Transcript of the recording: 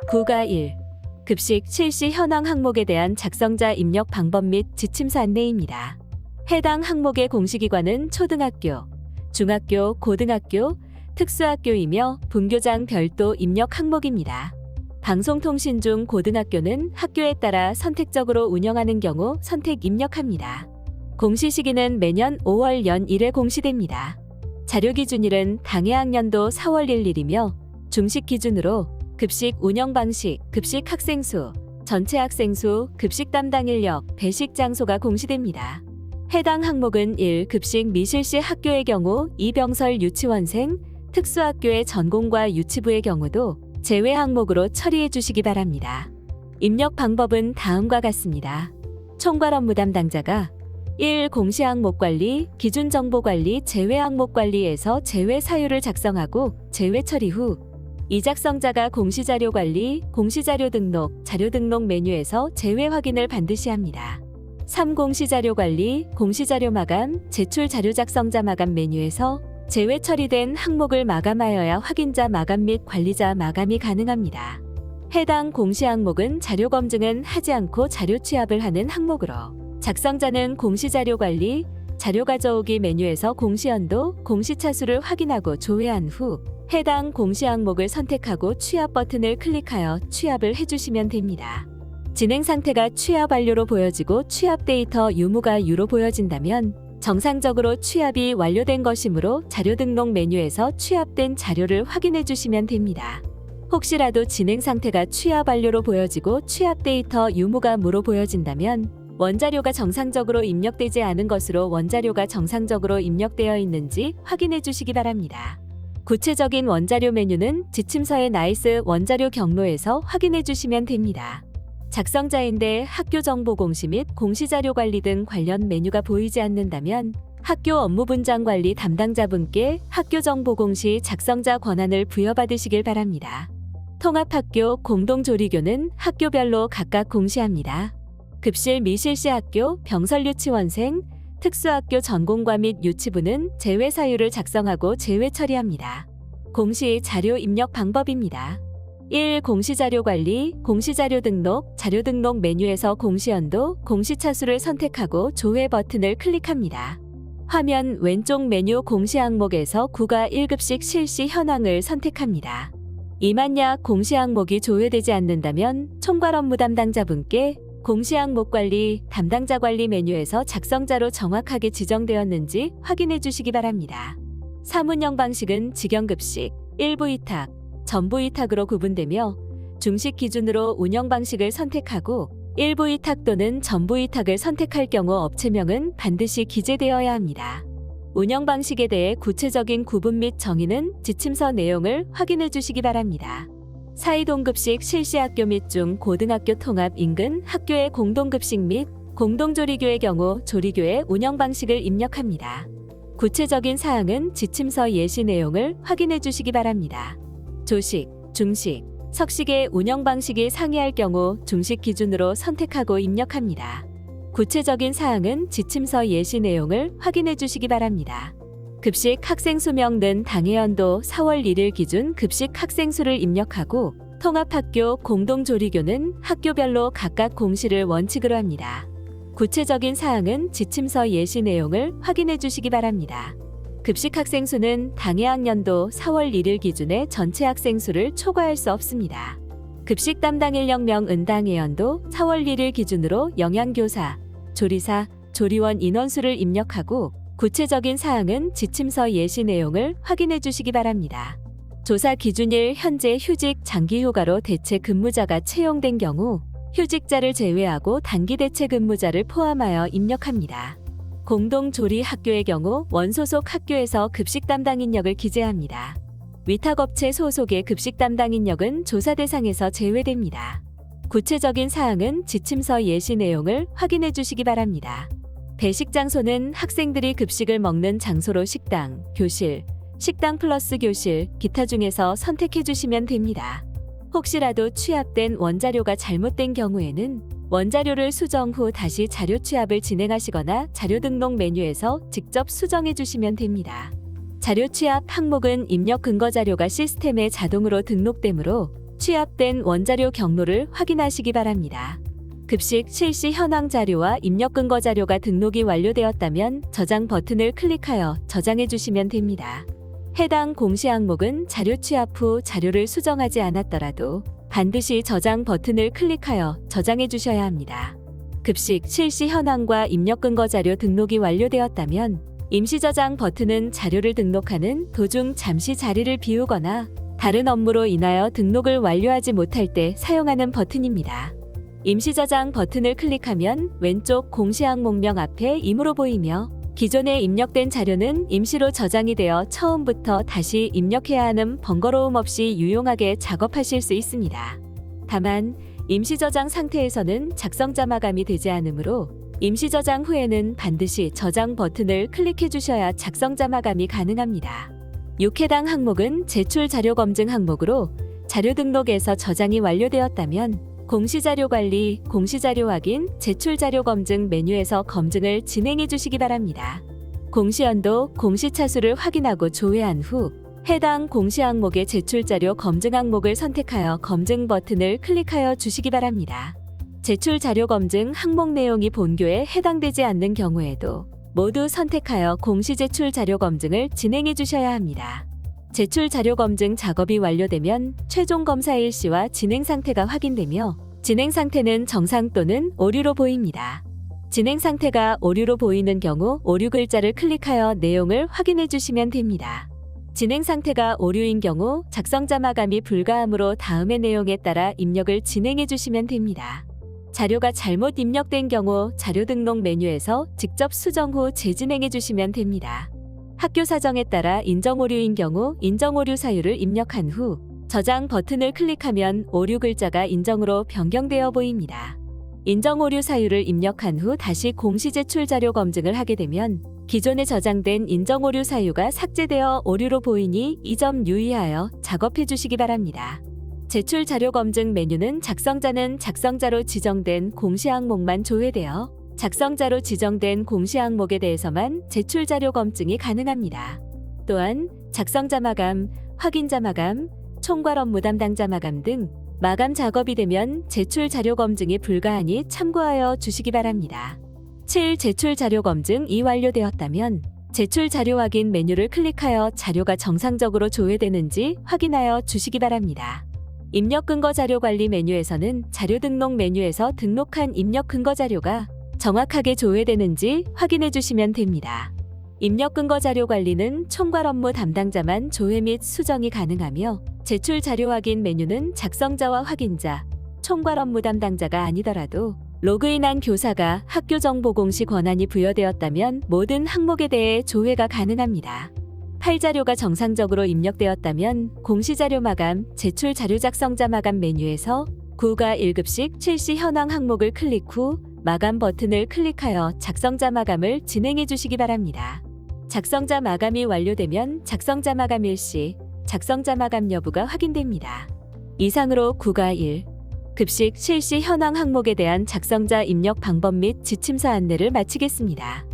9가 1. 급식 실시 현황 항목에 대한 작성자 입력 방법 및 지침서 안내입니다. 해당 항목의 공시기관은 초등학교, 중학교, 고등학교, 특수학교이며 분교장 별도 입력 항목입니다. 방송통신 중 고등학교는 학교에 따라 선택적으로 운영하는 경우 선택 입력합니다. 공시 시기는 매년 5월 연 1회 공시됩니다. 자료 기준일은 당해학년도 4월 1일이며 중식 기준으로 급식 운영 방식, 급식 학생 수, 전체 학생 수, 급식 담당 인력, 배식 장소가 공시됩니다. 해당 항목은 1. 급식 미실시 학교의 경우 2. 병설 유치원생, 특수학교의 전공과 유치부의 경우도 제외 항목으로 처리해 주시기 바랍니다. 입력 방법은 다음과 같습니다. 총괄 업무 담당자가 1. 공시 항목 관리, 기준 정보 관리, 제외 항목 관리에서 제외 사유를 작성하고 제외 처리 후 2. 작성자가 공시자료 관리, 공시자료 등록, 자료 등록 메뉴에서 제외 확인을 반드시 합니다. 3. 공시자료 관리, 공시자료 마감, 제출 자료 작성자 마감 메뉴에서 제외 처리된 항목을 마감하여야 확인자 마감 및 관리자 마감이 가능합니다. 해당 공시 항목은 자료 검증은 하지 않고 자료 취합을 하는 항목으로 작성자는 공시자료 관리, 자료 가져오기 메뉴에서 공시연도, 공시차수를 확인하고 조회한 후 해당 공시 항목을 선택하고 취합 버튼을 클릭하여 취합을 해주시면 됩니다. 진행 상태가 취합 완료로 보여지고 취합 데이터 유무가 유로 보여진다면 정상적으로 취합이 완료된 것이므로 자료 등록 메뉴에서 취합된 자료를 확인해 주시면 됩니다. 혹시라도 진행 상태가 취합 완료로 보여지고 취합 데이터 유무가 무로 보여진다면 원자료가 정상적으로 입력되지 않은 것으로 원자료가 정상적으로 입력되어 있는지 확인해 주시기 바랍니다. 구체적인 원자료 메뉴는 지침서의 나이스 원자료 경로에서 확인해 주시면 됩니다. 작성자인데 학교 정보 공시 및 공시자료 관리 등 관련 메뉴가 보이지 않는다면 학교 업무 분장 관리 담당자분께 학교 정보 공시 작성자 권한을 부여받으시길 바랍니다. 통합학교 공동조리교는 학교별로 각각 공시합니다. 급실 미실시 학교, 병설 유치원생, 특수학교 전공과 및 유치부는 제외 사유를 작성하고 제외 처리합니다. 공시 자료 입력 방법입니다. 1. 공시자료 관리, 공시자료 등록, 자료 등록 메뉴에서 공시연도, 공시차수를 선택하고 조회 버튼을 클릭합니다. 화면 왼쪽 메뉴 공시 항목에서 9가 1급식 실시 현황을 선택합니다. 이 만약 공시 항목이 조회되지 않는다면 총괄 업무 담당자분께 공시 항목 관리, 담당자 관리 메뉴에서 작성자로 정확하게 지정되었는지 확인해 주시기 바랍니다. 사문형 방식은 직영급식, 일부 위탁, 전부 위탁으로 구분되며 중식 기준으로 운영 방식을 선택하고 일부 위탁 또는 전부 위탁을 선택할 경우 업체명은 반드시 기재되어야 합니다. 운영 방식에 대해 구체적인 구분 및 정의는 지침서 내용을 확인해 주시기 바랍니다. 사이동급식 실시학교 및 중 고등학교 통합 인근 학교의 공동급식 및 공동조리교의 경우 조리교의 운영 방식을 입력합니다. 구체적인 사항은 지침서 예시 내용을 확인해 주시기 바랍니다. 조식, 중식, 석식의 운영 방식이 상이할 경우 중식 기준으로 선택하고 입력합니다. 구체적인 사항은 지침서 예시 내용을 확인해 주시기 바랍니다. 급식 학생 수명는 당해연도 4월 1일 기준 급식 학생 수를 입력하고 통합학교 공동조리교는 학교별로 각각 공시를 원칙으로 합니다. 구체적인 사항은 지침서 예시 내용을 확인해 주시기 바랍니다. 급식 학생 수는 당해학년도 4월 1일 기준의 전체 학생 수를 초과할 수 없습니다. 급식 담당 인력명 당해연도 4월 1일 기준으로 영양교사, 조리사, 조리원 인원수를 입력하고 구체적인 사항은 지침서 예시 내용을 확인해 주시기 바랍니다. 조사 기준일 현재 휴직 장기 휴가로 대체 근무자가 채용된 경우 휴직자를 제외하고 단기 대체 근무자를 포함하여 입력합니다. 공동조리 학교의 경우 원소속 학교에서 급식 담당 인력을 기재합니다. 위탁업체 소속의 급식 담당 인력은 조사 대상에서 제외됩니다. 구체적인 사항은 지침서 예시 내용을 확인해 주시기 바랍니다. 배식 장소는 학생들이 급식을 먹는 장소로 식당, 교실, 식당 플러스 교실, 기타 중에서 선택해 주시면 됩니다. 혹시라도 취합된 원자료가 잘못된 경우에는 원자료를 수정 후 다시 자료 취합을 진행하시거나 자료 등록 메뉴에서 직접 수정해 주시면 됩니다. 자료 취합 항목은 입력 근거 자료가 시스템에 자동으로 등록되므로 취합된 원자료 경로를 확인하시기 바랍니다. 급식 실시 현황 자료와 입력 근거 자료가 등록이 완료되었다면 저장 버튼을 클릭하여 저장해 주시면 됩니다. 해당 공시 항목은 자료 취합 후 자료를 수정하지 않았더라도 반드시 저장 버튼을 클릭하여 저장해 주셔야 합니다. 급식 실시 현황과 입력 근거 자료 등록이 완료되었다면 임시 저장 버튼은 자료를 등록하는 도중 잠시 자리를 비우거나 다른 업무로 인하여 등록을 완료하지 못할 때 사용하는 버튼입니다. 임시 저장 버튼을 클릭하면 왼쪽 공시 항목명 앞에 임으로 보이며 기존에 입력된 자료는 임시로 저장이 되어 처음부터 다시 입력해야 하는 번거로움 없이 유용하게 작업하실 수 있습니다. 다만 임시 저장 상태에서는 작성자 마감이 되지 않으므로 임시 저장 후에는 반드시 저장 버튼을 클릭해 주셔야 작성자 마감이 가능합니다. 6. 해당 항목은 제출 자료 검증 항목으로 자료 등록에서 저장이 완료되었다면 공시자료 관리, 공시자료 확인, 제출자료 검증 메뉴에서 검증을 진행해 주시기 바랍니다. 공시연도, 공시차수를 확인하고 조회한 후 해당 공시 항목의 제출자료 검증 항목을 선택하여 검증 버튼을 클릭하여 주시기 바랍니다. 제출자료 검증 항목 내용이 본교에 해당되지 않는 경우에도 모두 선택하여 공시 제출자료 검증을 진행해 주셔야 합니다. 제출 자료 검증 작업이 완료되면 최종 검사 일시와 진행 상태가 확인되며 진행 상태는 정상 또는 오류로 보입니다. 진행 상태가 오류로 보이는 경우 오류 글자를 클릭하여 내용을 확인해 주시면 됩니다. 진행 상태가 오류인 경우 작성자 마감이 불가하므로 다음의 내용에 따라 입력을 진행해 주시면 됩니다. 자료가 잘못 입력된 경우 자료 등록 메뉴에서 직접 수정 후 재진행해 주시면 됩니다. 학교 사정에 따라 인정 오류인 경우 인정 오류 사유를 입력한 후 저장 버튼을 클릭하면 오류 글자가 인정으로 변경되어 보입니다. 인정 오류 사유를 입력한 후 다시 공시 제출 자료 검증을 하게 되면 기존에 저장된 인정 오류 사유가 삭제되어 오류로 보이니 이 점 유의하여 작업해 주시기 바랍니다. 제출 자료 검증 메뉴는 작성자는 작성자로 지정된 공시 항목만 조회되어 작성자로 지정된 공시 항목에 대해서만 제출 자료 검증이 가능합니다. 또한 작성자 마감, 확인자 마감, 총괄 업무 담당자 마감 등 마감 작업이 되면 제출 자료 검증이 불가하니 참고하여 주시기 바랍니다. 7. 제출 자료 검증이 완료되었다면 제출 자료 확인 메뉴를 클릭하여 자료가 정상적으로 조회되는지 확인하여 주시기 바랍니다. 입력 근거 자료 관리 메뉴에서는 자료 등록 메뉴에서 등록한 입력 근거 자료가 정확하게 조회되는지 확인해 주시면 됩니다. 입력 근거 자료 관리는 총괄 업무 담당자만 조회 및 수정이 가능하며 제출 자료 확인 메뉴는 작성자와 확인자, 총괄 업무 담당자가 아니더라도 로그인한 교사가 학교 정보 공시 권한이 부여되었다면 모든 항목에 대해 조회가 가능합니다. 파일 자료가 정상적으로 입력되었다면 공시 자료 마감, 제출 자료 작성자 마감 메뉴에서 9과 1급식 실시 현황 항목을 클릭 후 마감 버튼을 클릭하여 작성자 마감을 진행해 주시기 바랍니다. 작성자 마감이 완료되면 작성자 마감 일시, 작성자 마감 여부가 확인됩니다. 이상으로 9과 1, 급식 실시 현황 항목에 대한 작성자 입력 방법 및 지침서 안내를 마치겠습니다.